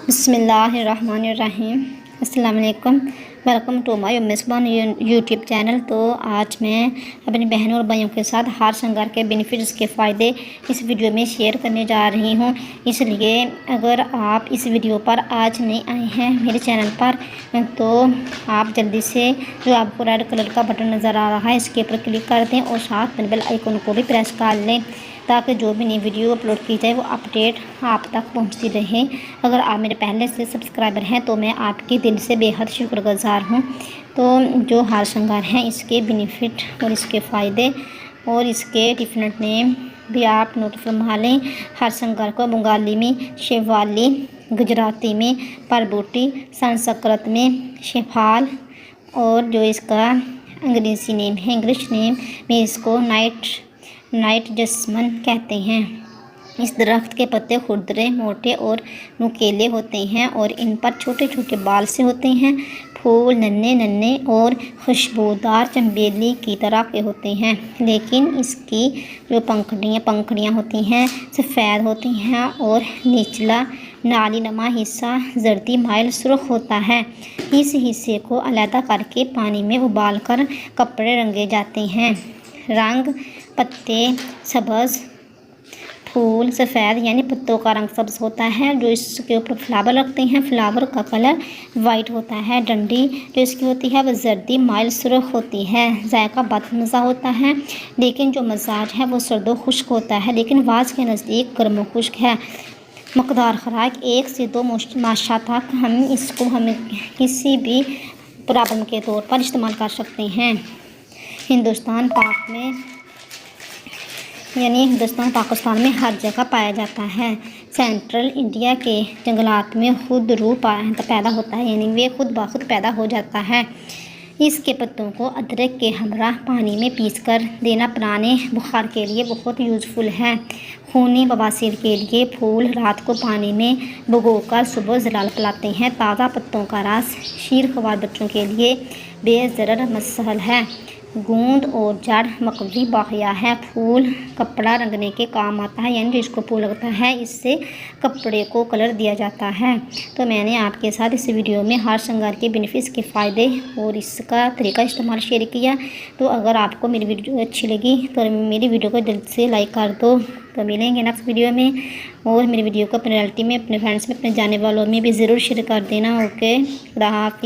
بسم اللہ الرحمن الرحیم۔ السلام علیکم، ویلکم ٹو مائی مسبان یوٹیوب چینل۔ تو آج میں اپنی بہنوں اور بھائیوں کے ساتھ ہار شنگار کے بینیفٹس کے فائدے اس ویڈیو میں شیئر کرنے جا رہی ہوں۔ اس لیے اگر آپ اس ویڈیو پر آج نہیں آئے ہیں میرے چینل پر تو آپ جلدی سے جو آپ کو ریڈ کلر کا بٹن نظر آ رہا ہے اس کے اوپر کلک کر دیں اور ساتھ میں بیل آئیکن کو بھی پریس کر لیں تاکہ جو بھی نئی ویڈیو اپلوڈ کی جائے وہ اپڈیٹ آپ تک پہنچتی رہے۔ اگر آپ میرے پہلے سے سبسکرائبر ہیں تو میں آپ کی دل سے بے حد شکر گزار ہوں۔ تو جو ہار شنگار ہیں اس کے بینیفٹ اور اس کے فائدے اور اس کے ڈفرینٹ نیم بھی آپ نوٹ فرما لیں۔ ہار شنگار کو بنگالی میں شیوالی، گجراتی میں پربوٹی، سنسکرت میں شیفال اور جو اس کا انگریزی نیم ہے انگلش نیم میں اس کو نائٹ جسمن کہتے ہیں۔ اس درخت کے پتے کھردرے، موٹے اور نوکیلے ہوتے ہیں اور ان پر چھوٹے چھوٹے بال سے ہوتے ہیں۔ پھول ننھے ننھے اور خوشبودار چنبیلی کی طرح کے ہوتے ہیں، لیکن اس کی جو پنکھڑیاں ہوتی ہیں سفید ہوتی ہیں اور نچلا نالی نما حصہ زردی مائل سرخ ہوتا ہے۔ اس حصے کو علیحدہ کر کے پانی میں ابال کر کپڑے رنگے جاتے ہیں۔ رنگ: پتے سبز، پھول سفید یعنی پتوں کا رنگ سبز ہوتا ہے۔ جو اس کے اوپر فلاور رکھتے ہیں فلاور کا کلر وائٹ ہوتا ہے۔ ڈنڈی جو اس کی ہوتی ہے وہ زردی مائل سرخ ہوتی ہے۔ ذائقہ بد مزہ ہوتا ہے لیکن جو مزاج ہے وہ سرد و خشک ہوتا ہے لیکن واز کے نزدیک گرم و خشک ہے۔ مقدار خوراک: 1 سے 2 ماشا تک ہم اس کو کسی بھی پرابلم کے طور پر استعمال کر سکتے ہیں۔ ہندوستان پاکستان میں ہر جگہ پایا جاتا ہے۔ سینٹرل انڈیا کے جنگلات میں خود رو پیدا ہوتا ہے یعنی وہ خود بخود پیدا ہو جاتا ہے۔ اس کے پتوں کو ادرک کے ہمراہ پانی میں پیس کر دینا پرانے بخار کے لیے بہت یوزفل ہے۔ خونی بواسیر کے لیے پھول رات کو پانی میں بھگو کر صبح زلال پلاتے ہیں۔ تازہ پتوں کا رس شیرخوار بچوں کے لیے بے ضرر مسحل ہے۔ گوند اور جڑ مقوی باحیہ ہے۔ پھول کپڑا رنگنے کے کام آتا ہے یعنی جو اس کو پھول لگتا ہے اس سے کپڑے کو کلر دیا جاتا ہے۔ تو میں نے آپ کے ساتھ اس ویڈیو میں ہار شنگار کے بینیفٹس کے فائدے اور اس کا طریقہ استعمال شیئر کیا۔ تو اگر آپ کو میری ویڈیو اچھی لگی تو میری ویڈیو کو جلد سے لائک کر دو۔ تو ملیں گے نیکسٹ ویڈیو میں اور میری ویڈیو کو اپنے ریلیٹیو میں اپنے فرینڈس میں اپنے جانے والوں میں بھی ضرور شیئر کر دینا۔ اوکے، خدا حافظ۔